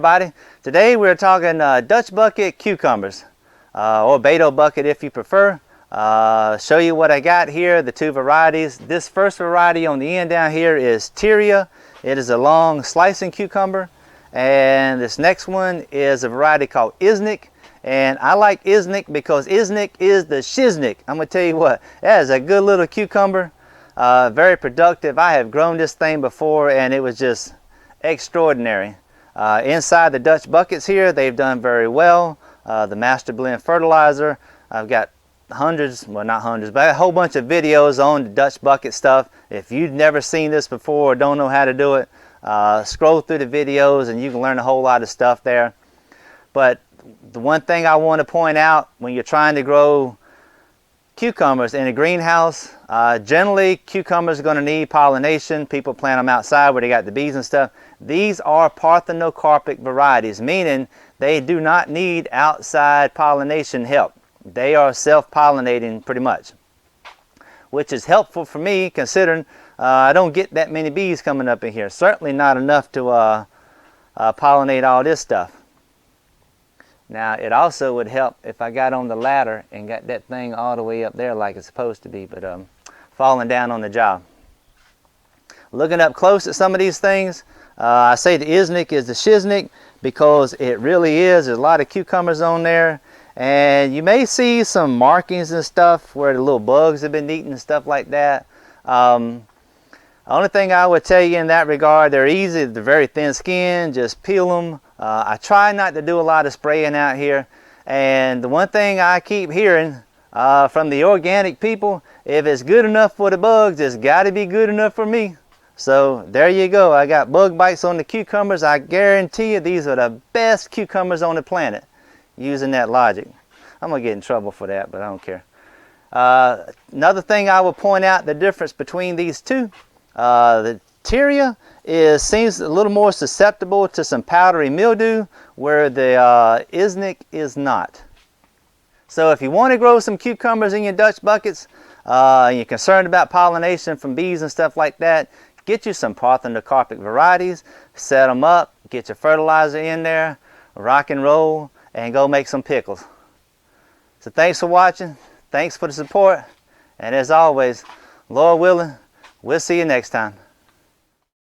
everybody. Today we're talking Dutch bucket cucumbers, or Beto bucket if you prefer. Show you what I got here, the two varieties. This first variety on the end down here is Tyria. It is a long slicing cucumber. And this next one is a variety called Iznik. And I like Iznik because Iznik is the shiznik. I'm going to tell you what, that is a good little cucumber. Very productive. I have grown this thing before and it was just extraordinary. Inside the Dutch buckets here, they've done very well. The master blend fertilizer, I've got hundreds, well not hundreds, but a whole bunch of videos on the Dutch bucket stuff. If you've never seen this before or don't know how to do it, scroll through the videos and you can learn a whole lot of stuff there. But the one thing I want to point out when you're trying to grow cucumbers in a greenhouse, generally cucumbers are going to need pollination. People plant them outside where they got the bees and stuff. These are Parthenocarpic varieties, meaning they do not need outside pollination help. They are self-pollinating pretty much, which is helpful for me considering I don't get that many bees coming up in here. Certainly not enough to pollinate all this stuff. Now it also would help if I got on the ladder and got that thing all the way up there like it's supposed to be, but falling down on the job. Looking up close at some of these things, I say the Iznik is the shiznik because it really is. There's a lot of cucumbers on there. And you may see some markings and stuff where the little bugs have been eating and stuff like that. The only thing I would tell you in that regard, they're easy, they're very thin skin, just peel them. I try not to do a lot of spraying out here. And the one thing I keep hearing from the organic people, if it's good enough for the bugs, it's got to be good enough for me. So there you go. I got bug bites on the cucumbers. I guarantee you these are the best cucumbers on the planet using that logic. I'm going to get in trouble for that, but I don't care. Another thing I will point out the difference between these two. The Tyria seems a little more susceptible to some powdery mildew, where the Iznik is not. So if you want to grow some cucumbers in your Dutch buckets, and you're concerned about pollination from bees and stuff like that, get you some Parthenocarpic varieties, set them up, get your fertilizer in there, rock and roll, and go make some pickles. So thanks for watching, thanks for the support, and as always, Lord willing, we'll see you next time.